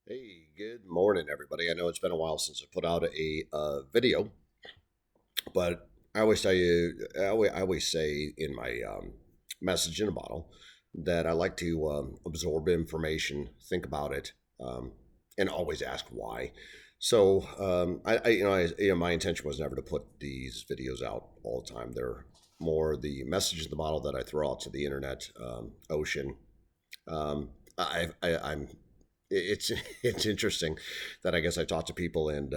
Hey, good morning, everybody. I know it's been a while since I put out a video, but I always tell you, I always say in my message in a bottle that I like to absorb information, think about it, and always ask why. So, my intention was never to put these videos out all the time. They're more the message in the bottle that I throw out to the internet ocean. I'm it's it's interesting that I guess I talk to people and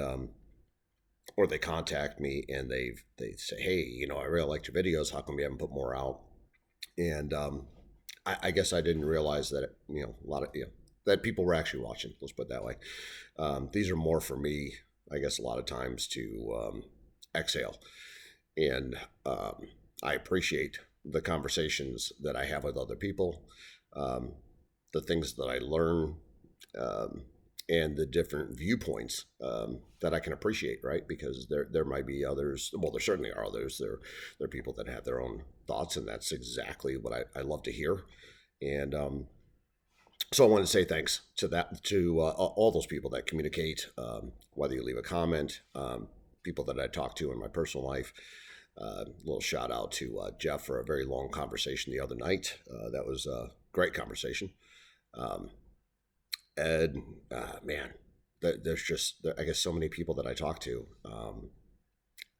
or they contact me and they say, hey, I really liked your videos. How come you haven't put more out? And I guess I didn't realize that a lot of that people were actually watching. Let's put it that way. These are more for me, I guess, a lot of times to exhale, and I appreciate the conversations that I have with other people, um, the things that I learn, um, and the different viewpoints that I can appreciate, right? Because there might be others. Well, there certainly are others. There are people that have their own thoughts, and that's exactly what I love to hear. And so I want to say thanks to all those people that communicate, whether you leave a comment, people that I talk to in my personal life. A little shout out to Jeff for a very long conversation the other night. That was a great conversation. Um, and man, there's just I guess so many people that I talk to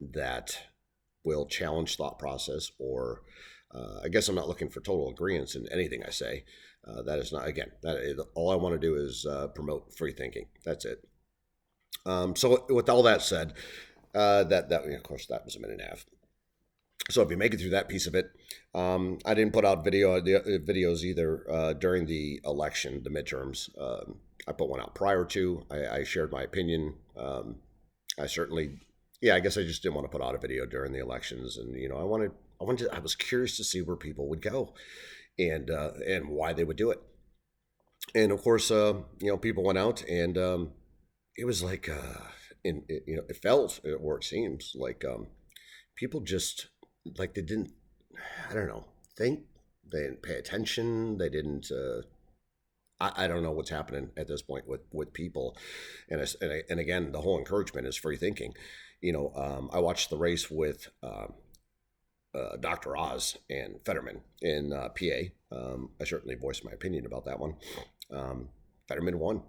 that will challenge thought process, or I guess I'm not looking for total agreement in anything I say. That is not, again, that is, all I want to do is promote free thinking. That's it. So with all that said, that of course that was a minute and a half. So if you make it through that piece of it, I didn't put out videos either during the election, the midterms. I put one out prior to. I shared my opinion. I certainly, yeah, I guess I just didn't want to put out a video during the elections, and I was curious to see where people would go, and why they would do it. And of course, people went out, and it was like, it felt, or it seems like people just like they didn't, I don't know, think, they didn't pay attention, they didn't. I don't know what's happening at this point with people, and again, the whole encouragement is free thinking. I watched the race with Dr. Oz and Fetterman in PA. I certainly voiced my opinion about that one. Fetterman won.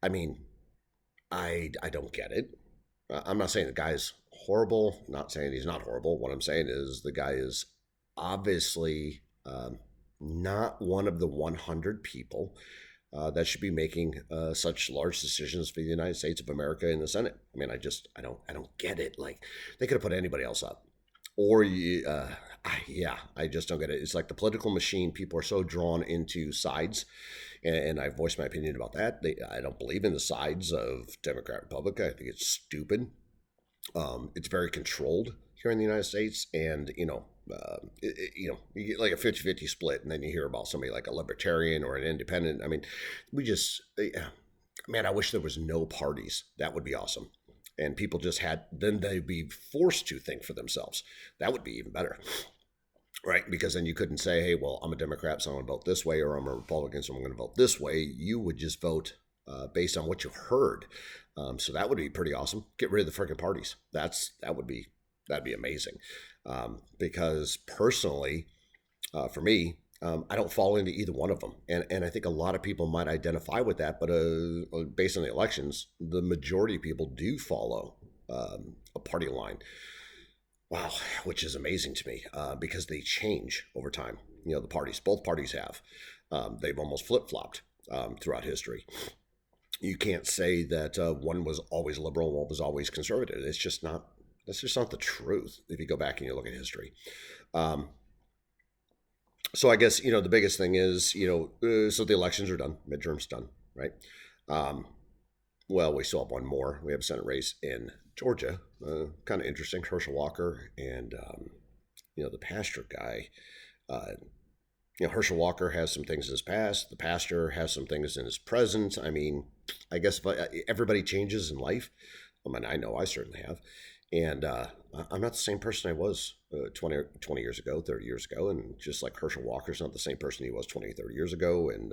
I mean, I don't get it. I'm not saying the guy's horrible. Not saying he's not horrible. What I'm saying is the guy is obviously not one of the 100 people that should be making such large decisions for the United States of America in the Senate. I mean, I don't get it. Like, they could have put anybody else up, or yeah, I just don't get it. It's like the political machine. People are so drawn into sides, and I voiced my opinion about that. I don't believe in the sides of Democrat, Republican. I think it's stupid. It's very controlled here in the United States, and you get like a 50-50 split, and then you hear about somebody like a libertarian or an independent. I mean, we just, man, I wish there was no parties. That would be awesome. And people just had, then they'd be forced to think for themselves. That would be even better, right? Because then you couldn't say, hey, well, I'm a Democrat, so I'm going to vote this way, or I'm a Republican, so I'm going to vote this way. You would just vote based on what you heard. So that would be pretty awesome. Get rid of the freaking parties. That'd be amazing. Because personally, for me, I don't fall into either one of them, and I think a lot of people might identify with that. But based on the elections, the majority of people do follow a party line. Wow, which is amazing to me because they change over time. The parties, both parties have. They've almost flip flopped throughout history. You can't say that one was always liberal and one was always conservative. It's just not. That's just not the truth. If you go back and you look at history. Um, so I guess the biggest thing is so the elections are done, midterms done, right? Um, well, we still have one more. We have a Senate race in Georgia. Kind of interesting. Herschel Walker and the pastor guy. Uh, Herschel Walker has some things in his past. The pastor has some things in his present. I mean, I guess everybody changes in life. I mean, I know I certainly have. And I'm not the same person I was 20 years ago, 30 years ago. And just like Herschel Walker's not the same person he was 20, 30 years ago. And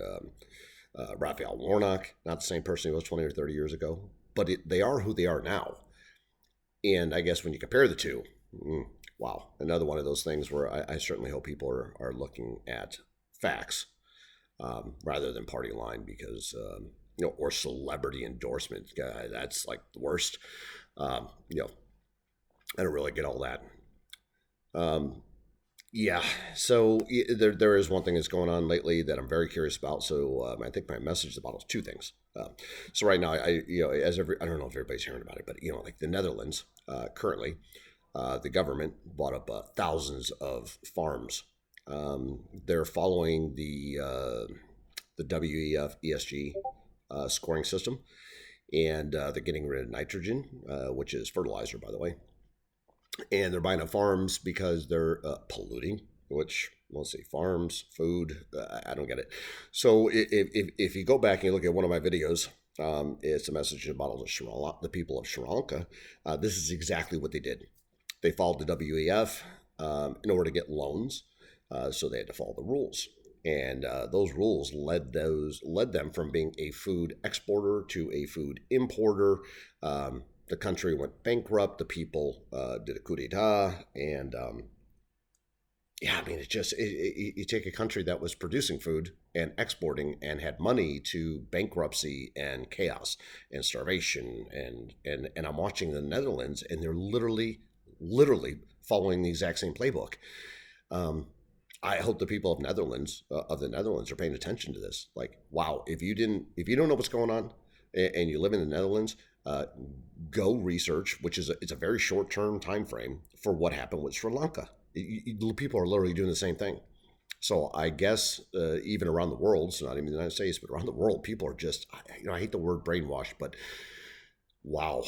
Raphael Warnock, not the same person he was 20 or 30 years ago, but they are who they are now. And I guess when you compare the two, wow, another one of those things where I certainly hope people are looking at facts rather than party line, because or celebrity endorsement. That's like the worst. You know, I don't really get all that. Um, yeah, so there is one thing that's going on lately that I'm very curious about. So I think my message is about two things. So right now, I don't know if everybody's hearing about it, but like the Netherlands currently, the government bought up thousands of farms. They're following the WEF ESG scoring system, and they're getting rid of nitrogen, which is fertilizer, by the way. And they're buying up farms because they're polluting, which, let's see, farms, food, I don't get it. So if you go back and you look at one of my videos, it's a message about the people of Sri Lanka. This is exactly what they did. They followed the WEF in order to get loans, so they had to follow the rules. And those rules led them from being a food exporter to a food importer. The country went bankrupt. The people did a coup d'etat, and yeah, I mean, you take a country that was producing food and exporting and had money to bankruptcy and chaos and starvation, and I'm watching the Netherlands, and they're literally following the exact same playbook. I hope the people of the Netherlands are paying attention to this. Like, wow, if you don't know what's going on and you live in the Netherlands, go research, which is it's a very short term time frame for what happened with Sri Lanka. People are literally doing the same thing. So I guess even around the world, so not even the United States, but around the world, people are just, I hate the word brainwashed, but wow,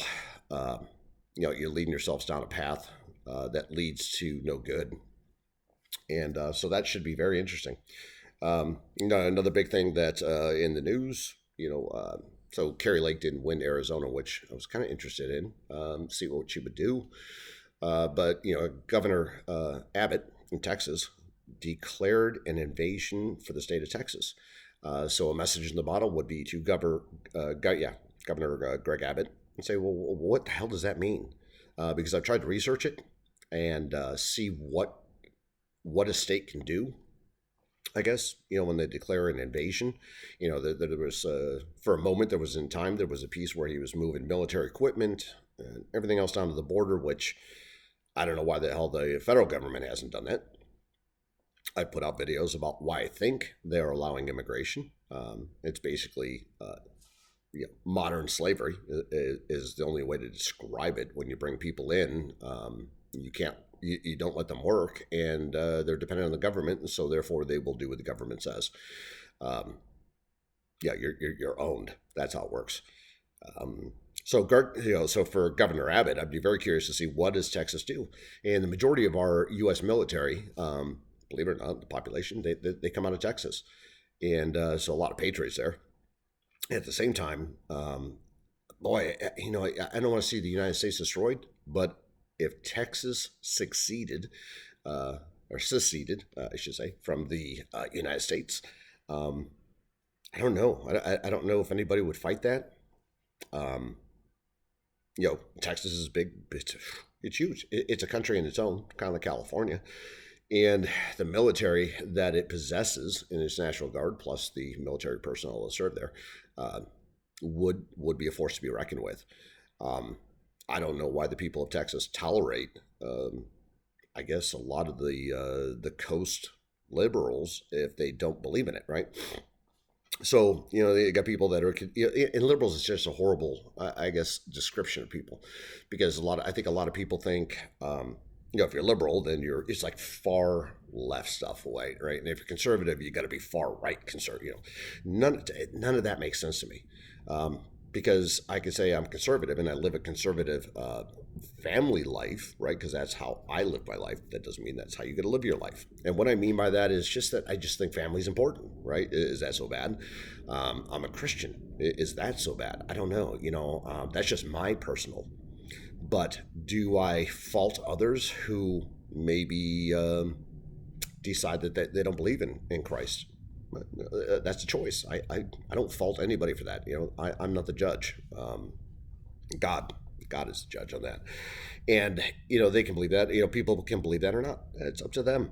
you're leading yourselves down a path that leads to no good. And so that should be very interesting. Another big thing that in the news, so Carrie Lake didn't win Arizona, which I was kind of interested in, see what she would do. But Governor Abbott in Texas declared an invasion for the state of Texas. So a message in the bottle would be to Governor Greg Abbott, and say, well, what the hell does that mean? Because I've tried to research it and see what a state can do. I guess, when they declare an invasion, there was, for a moment, there was a piece where he was moving military equipment and everything else down to the border, which I don't know why the hell the federal government hasn't done that. I put out videos about why I think they're allowing immigration. It's basically modern slavery is the only way to describe it. When you bring people in, you don't let them work, and they're dependent on the government, and so therefore they will do what the government says. You're owned. That's how it works. So for Governor Abbott, I'd be very curious to see what does Texas do. And the majority of our U.S. military, believe it or not, the population, they come out of Texas, and so a lot of patriots there. At the same time, I don't want to see the United States destroyed, but if Texas succeeded, or seceded, I should say, from the United States, I don't know. I don't know if anybody would fight that. Texas is big. It's huge. It's a country in its own, kind of like California. And the military that it possesses in its National Guard, plus the military personnel that serve there, would be a force to be reckoned with. I don't know why the people of Texas tolerate, I guess, a lot of the coast liberals if they don't believe in it, right? So, they got people that are, and liberals is just a horrible, I guess, description of people, because I think a lot of people think, if you're liberal, then it's like far left stuff away, right? And if you're conservative, you got to be far right conservative. None of that makes sense to me. Because I can say I'm conservative and I live a conservative family life, right? Because that's how I live my life. That doesn't mean that's how you got to live your life. And what I mean by that is just that I just think family is important, right? Is that so bad? I'm a Christian. Is that so bad? I don't know. That's just my personal. But do I fault others who maybe decide that they don't believe in Christ? That's a choice. I don't fault anybody for that. I'm not the judge. God, God is the judge on that. And, they can believe that. People can believe that or not. It's up to them.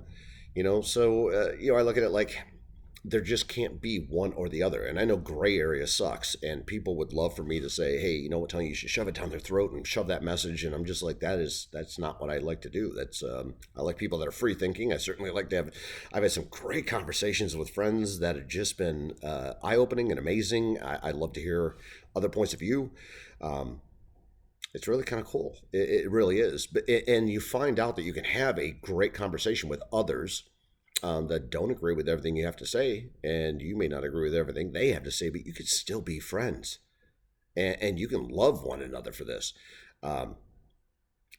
So, I look at it like there just can't be one or the other. And I know gray area sucks, and people would love for me to say, hey, you know what, Tony, you should shove it down their throat and shove that message. And I'm just like, that's not what I like to do. I like people that are free thinking. I certainly like to I've had some great conversations with friends that have just been eye opening and amazing. I love to hear other points of view. It's really kind of cool. It really is. And you find out that you can have a great conversation with others that don't agree with everything you have to say, and you may not agree with everything they have to say, but you can still be friends, and you can love one another for this. Um,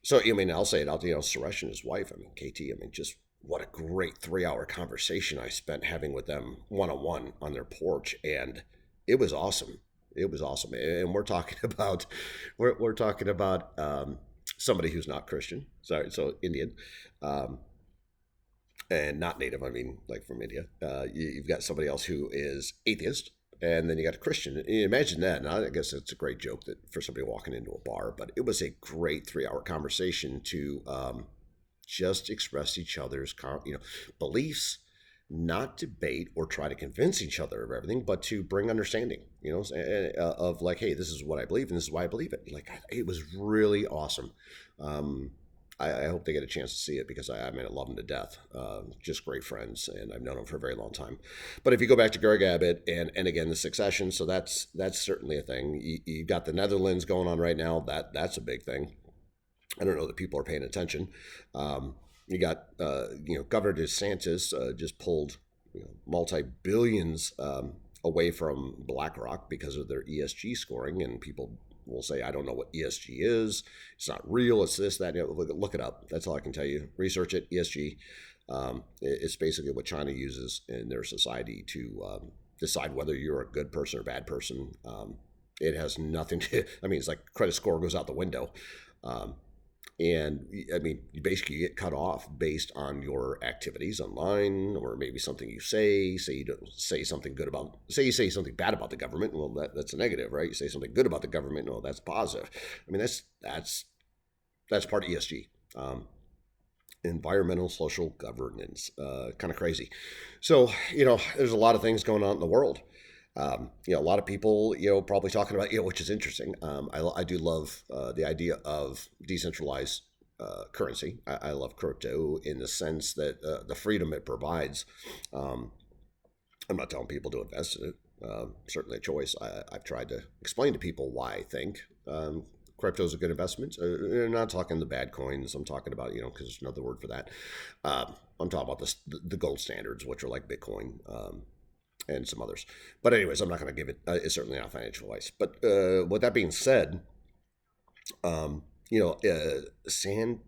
so, I'll say it out to, Suresh and his wife. KT, just what a great 3 hour conversation I spent having with them one on one on their porch. And it was awesome. It was awesome. And we're talking about, we're talking about somebody who's not Christian. Sorry. So Indian. And not native, like from India. You've got somebody else who is atheist, and then you got a Christian. And you imagine that. And I guess it's a great joke that for somebody walking into a bar, but it was a great 3 hour conversation to just express each other's, beliefs, not debate or try to convince each other of everything, but to bring understanding, of like, hey, this is what I believe, and this is why I believe it. Like, it was really awesome. I hope they get a chance to see it because I love them to death. Just great friends, and I've known them for a very long time. But if you go back to Greg Abbott and again the succession, so that's certainly a thing. You got the Netherlands going on right now. That's a big thing. I don't know that people are paying attention. You got Governor DeSantis just pulled multi billions away from BlackRock because of their ESG scoring, and people will say, I don't know what ESG is. It's not real. It's this, that. Look it up. That's all I can tell you. Research it. ESG. It's basically what China uses in their society to decide whether you're a good person or bad person. It has nothing to, it's like credit score goes out the window. And you basically get cut off based on your activities online, or maybe something you say you don't say something good about, you say something bad about the government. Well, that's a negative, right? You say something good about the government. Well, that's positive. That's part of ESG. Environmental social governance, kind of crazy. So, there's a lot of things going on in the world. A lot of people, probably talking about, which is interesting. I do love the idea of decentralized currency. I love crypto in the sense that the freedom it provides. I'm not telling people to invest in it. Certainly a choice. I've tried to explain to people why I think crypto is a good investment. I'm not talking the bad coins. I'm talking about, because there's another word for that. I'm talking about the gold standards, which are like Bitcoin. And some others. But anyways, I'm not going to give it, it's certainly not financial advice. But with that being said, sand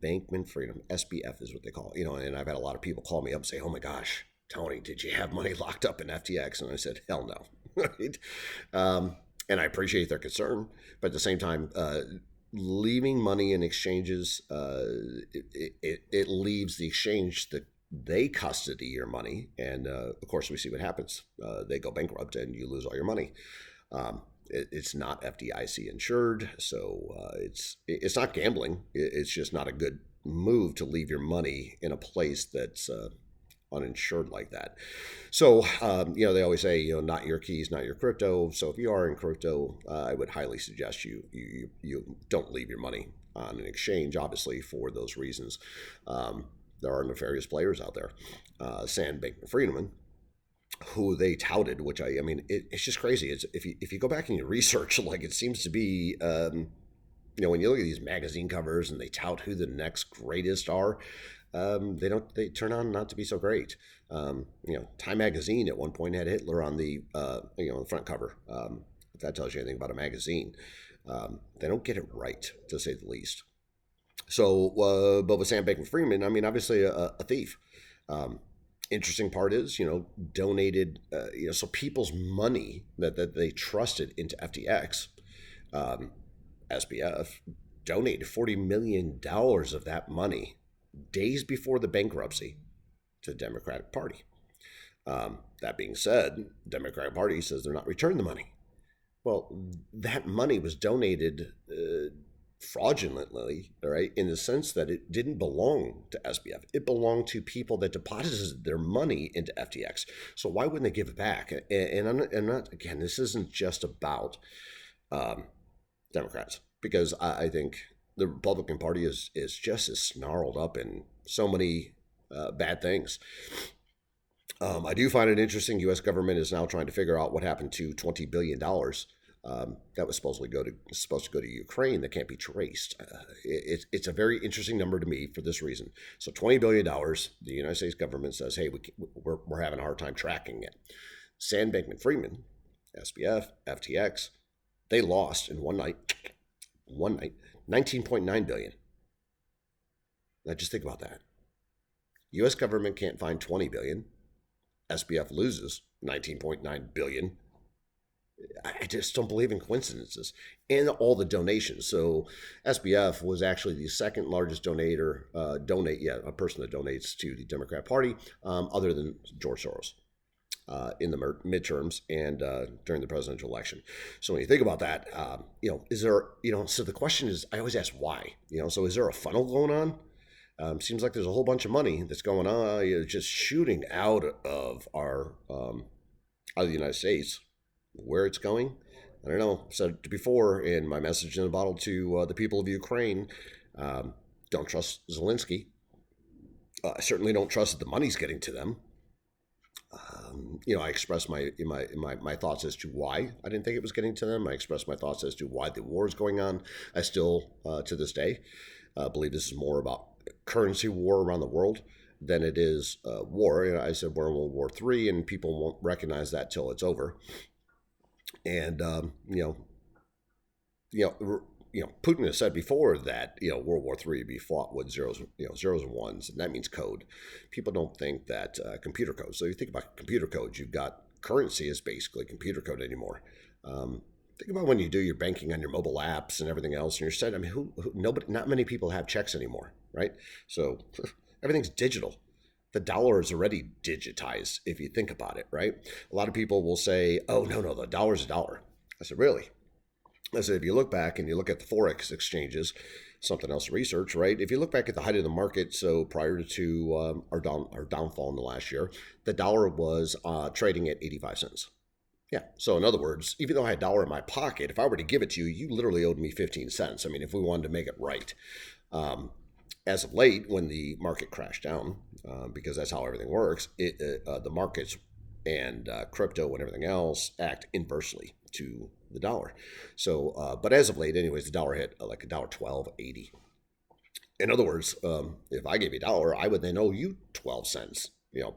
bankman freedom, SBF is what they call it, and I've had a lot of people call me up and say, oh my gosh, Tony, did you have money locked up in FTX? And I said, hell no. Right? And I appreciate their concern, but at the same time, leaving money in exchanges, it leaves the exchange that they custody your money, and of course we see what happens. They go bankrupt and you lose all your money. It's not FDIC insured, so it's not gambling. It's just not a good move to leave your money in a place that's uninsured like that. So they always say, not your keys, not your crypto. So if you are in crypto, I would highly suggest you don't leave your money on an exchange, obviously for those reasons. There are nefarious players out there. Sam Bankman-Fried, who they touted, which it's just crazy. It's if you go back and you research, like it seems to be, when you look at these magazine covers and they tout who the next greatest are, they turn out not to be so great. Time magazine at one point had Hitler on the the front cover. If that tells you anything about a magazine, they don't get it right, to say the least. So, but with Sam Bankman-Fried, obviously a thief. Interesting part is, donated, so people's money that they trusted into FTX, SBF, donated $40 million of that money days before the bankruptcy to the Democratic Party. That being said, the Democratic Party says they're not returning the money. Well, that money was donated fraudulently, all right, in the sense that it didn't belong to SBF. It belonged to people that deposited their money into FTX. So why wouldn't they give it back? And I'm not again, this isn't just about Democrats, because I think the Republican Party is just as snarled up in so many bad things. I do find it interesting. U.S. government is now trying to figure out what happened to $20 billion that was supposed to go to Ukraine that can't be traced. It's a very interesting number to me for this reason. So $20 billion, the United States government says, hey, we're having a hard time tracking it. Sam Bankman-Fried, SBF, FTX, they lost in one night, 19.9 billion. Now just think about that. U.S. government can't find 20 billion. SBF loses 19.9 billion. I just don't believe in coincidences and all the donations. So SBF was actually the second largest a person that donates to the Democrat Party, other than George Soros. In the midterms and during the presidential election. So when you think about that, is there, so the question is, I always ask why, so is there a funnel going on? Seems like there's a whole bunch of money that's going on, just shooting out of out of the United States. Where it's going, I don't know. Said it before in my message in the bottle to the people of Ukraine, don't trust Zelensky. I certainly don't trust that the money's getting to them. I expressed my thoughts as to why I didn't think it was getting to them. I expressed my thoughts as to why the war is going on. I still, to this day, believe this is more about currency war around the world than it is war. I said we're in World War III, and people won't recognize that till it's over. And Putin has said before that World War III would be fought with zeros and ones, and that means code. People don't think that computer code. So you think about computer code, you've got currency is basically computer code anymore. Think about when you do your banking on your mobile apps and everything else, and you're said, I mean, not many people have checks anymore, right? So everything's digital. The dollar is already digitized, if you think about it, right? A lot of people will say, oh, no, the dollar's a dollar. I said, really? I said, if you look back and you look at the Forex exchanges, something else to research, right? If you look back at the height of the market, so prior to our downfall in the last year, the dollar was trading at 85 cents. Yeah. So in other words, even though I had a dollar in my pocket, if I were to give it to you, you literally owed me 15 cents. I mean, if we wanted to make it right. As of late, when the market crashed down, because that's how everything works, the markets and crypto and everything else act inversely to the dollar. So, but as of late, anyways, the dollar hit like $1.1280. In other words, if I gave you a dollar, I would then owe you 12 cents,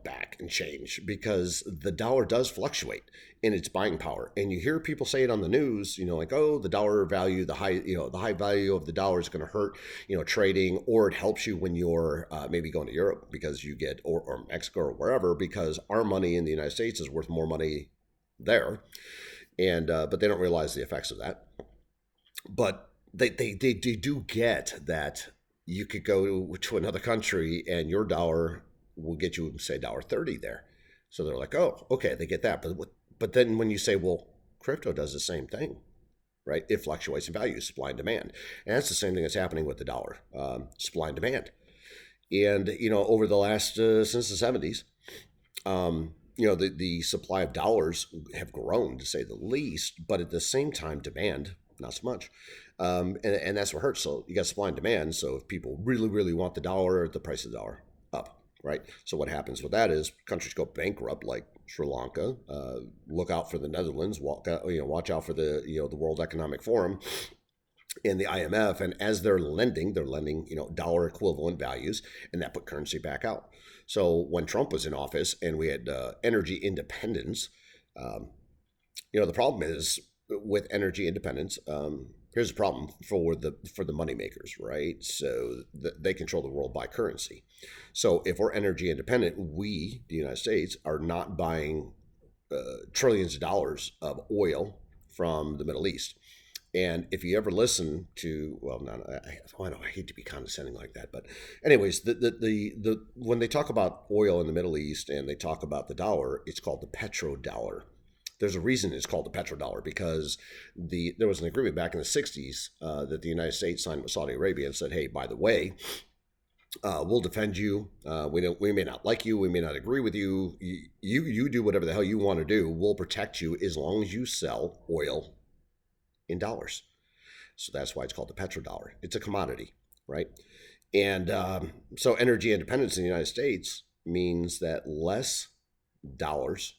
back and change, because the dollar does fluctuate in its buying power. And you hear people say it on the news, like, oh, the dollar value, the high value of the dollar is going to hurt, trading, or it helps you when you're maybe going to Europe because you get, or Mexico or wherever, because our money in the United States is worth more money there. And, but they don't realize the effects of that. But they do get that you could go to another country and your dollar will get you, say, $1.30 there. So they're like, oh, okay, they get that. But then when you say, well, crypto does the same thing, right? It fluctuates in value, supply and demand. And that's the same thing that's happening with the dollar, supply and demand. And, over the last, since the 70s, the supply of dollars have grown, to say the least, but at the same time, demand, not so much. And that's what hurts. So you got supply and demand. So if people really, really want the dollar, the price of the dollar up. Right. So what happens with that is countries go bankrupt, like Sri Lanka. Look out for the Netherlands. Watch out for the World Economic Forum and the IMF. And as they're lending, dollar equivalent values, and that put currency back out. So when Trump was in office and we had energy independence, the problem is with energy independence. Here's the problem for the moneymakers, right? So they control the world by currency. So if we're energy independent, we, the United States, are not buying trillions of dollars of oil from the Middle East. And if you ever listen to, well, no, I hate to be condescending like that, but anyways, the when they talk about oil in the Middle East and they talk about the dollar, it's called the petrodollar. There's a reason it's called the petrodollar because there was an agreement back in the 60s that the United States signed with Saudi Arabia and said, hey, by the way, we'll defend you. We may not like you. We may not agree with you. You do whatever the hell you want to do. We'll protect you as long as you sell oil in dollars. So that's why it's called the petrodollar. It's a commodity, right? And so energy independence in the United States means that less dollars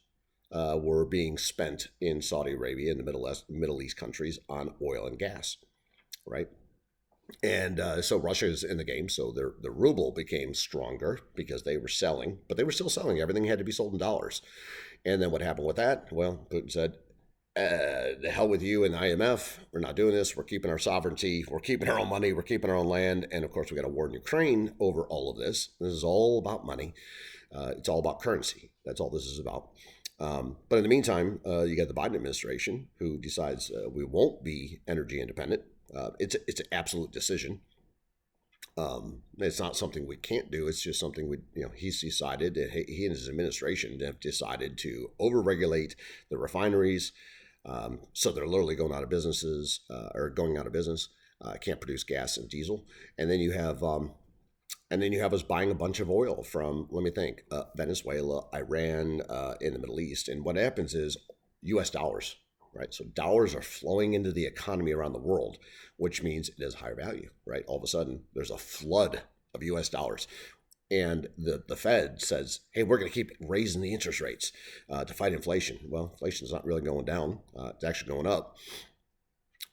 were being spent in Saudi Arabia and the Middle East countries on oil and gas, right? And so Russia is in the game, so the ruble became stronger because they were selling, but they were still selling. Everything had to be sold in dollars. And then what happened with that? Well, Putin said, the hell with you and the IMF. We're not doing this. We're keeping our sovereignty. We're keeping our own money. We're keeping our own land. And of course, we got a war in Ukraine over all of this. This is all about money. It's all about currency. That's all this is about. But in the meantime, you got the Biden administration who decides we won't be energy independent. It's an absolute decision. It's not something we can't do. It's just something he's decided, he and his administration have decided to overregulate the refineries. So they're literally going out of businesses or going out of business. Can't produce gas and diesel. And then you have us buying a bunch of oil from, let me think, Venezuela, Iran, in the Middle East. And what happens is U.S. dollars, right? So dollars are flowing into the economy around the world, which means it has higher value, right? All of a sudden, there's a flood of U.S. dollars. And the Fed says, hey, we're going to keep raising the interest rates to fight inflation. Well, inflation is not really going down. It's actually going up.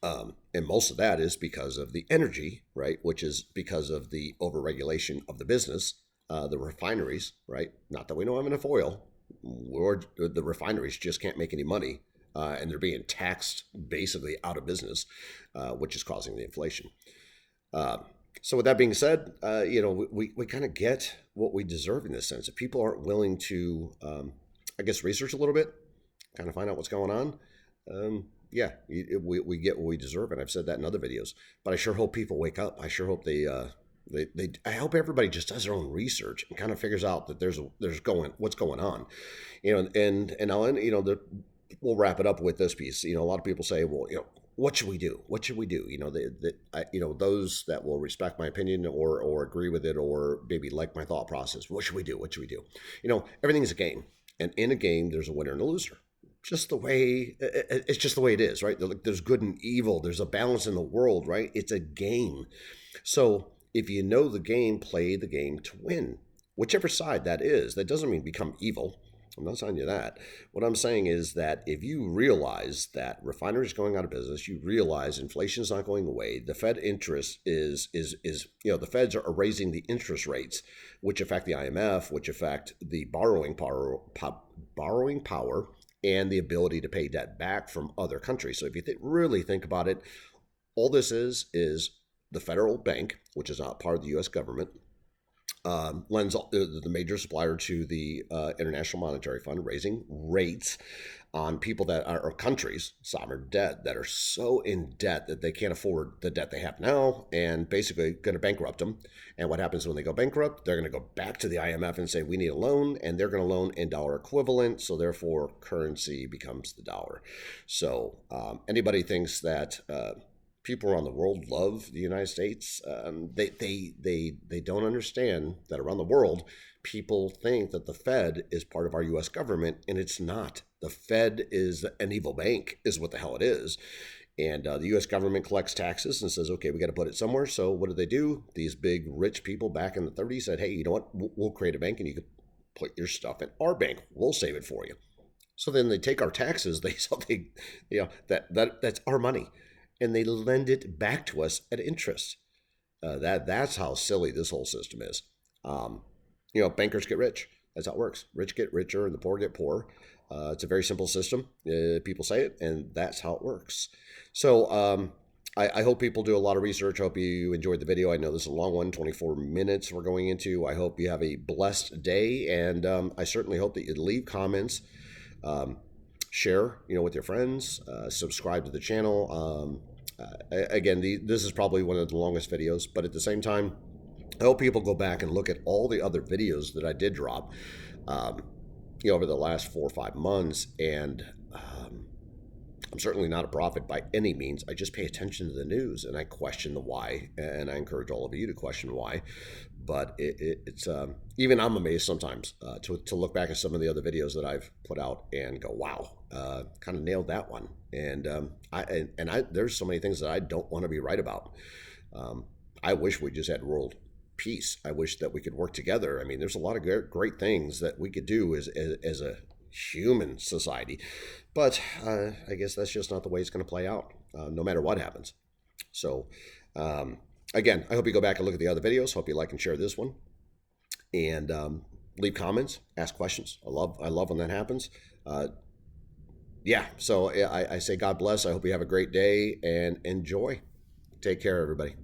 And most of that is because of the energy, right? Which is because of the overregulation of the business, the refineries, right? Not that we don't have enough oil, or the refineries just can't make any money. And they're being taxed basically out of business, which is causing the inflation. So with that being said, we kind of get what we deserve in this sense. If people aren't willing to, research a little bit, kind of find out what's going on, we get what we deserve. And I've said that in other videos. But I sure hope people wake up. I sure hope I hope everybody just does their own research and kind of figures out that there's what's going on, and I'll end, we'll wrap it up with this piece. A lot of people say, well, what should we do? What should we do? Those that will respect my opinion or agree with it or maybe like my thought process. What should we do? What should we do? Everything is a game, and in a game, there's a winner and a loser. It's just the way it is, right? There's good and evil. There's a balance in the world, right? It's a game. So if you know the game, play the game to win, whichever side that is. That doesn't mean become evil. I'm not telling you that. What I'm saying is that if you realize that refineries going out of business, you realize inflation is not going away. The Fed interest is the Feds are raising the interest rates, which affect the IMF, which affect the borrowing power, and the ability to pay debt back from other countries. So if you really think about it, all this is the federal bank, which is not part of the U.S. government, lends the major supplier to the International Monetary Fund, raising rates on people that are countries, sovereign debt, that are so in debt that they can't afford the debt they have now and basically going to bankrupt them. And what happens when they go bankrupt? They're going to go back to the IMF and say, we need a loan, and they're going to loan in dollar equivalent. So therefore, currency becomes the dollar. So anybody thinks that people around the world love the United States, they don't understand that around the world, people think that the Fed is part of our U.S. government, and it's not. The Fed is an evil bank, is what the hell it is. And the U.S. government collects taxes and says, okay, we got to put it somewhere. So what do? These big rich people back in the 30s said, hey, you know what? We'll create a bank, and you can put your stuff in our bank. We'll save it for you. So then they take our taxes. That's our money, and they lend it back to us at interest. That's how silly this whole system is. Bankers get rich. That's how it works. Rich get richer and the poor get poorer. It's a very simple system. People say it, and that's how it works. So I hope people do a lot of research. I hope you enjoyed the video. I know this is a long one, 24 minutes we're going into. I hope you have a blessed day, and I certainly hope that you leave comments, share, with your friends, subscribe to the channel. Again, this is probably one of the longest videos, but at the same time, I hope people go back and look at all the other videos that I did drop, um, over the last 4 or 5 months. And I'm certainly not a prophet by any means. I just pay attention to the news and I question the why, and I encourage all of you to question why. But it's even I'm amazed sometimes to look back at some of the other videos that I've put out and go, wow, kind of nailed that one. And there's so many things that I don't want to be right about. I wish we just had world peace. I wish that we could work together. I mean, there's a lot of great things that we could do as a human society, but I guess that's just not the way it's going to play out, no matter what happens. So, again, I hope you go back and look at the other videos. Hope you like and share this one, and leave comments, ask questions. I love when that happens. Yeah. So I say God bless. I hope you have a great day and enjoy. Take care, everybody.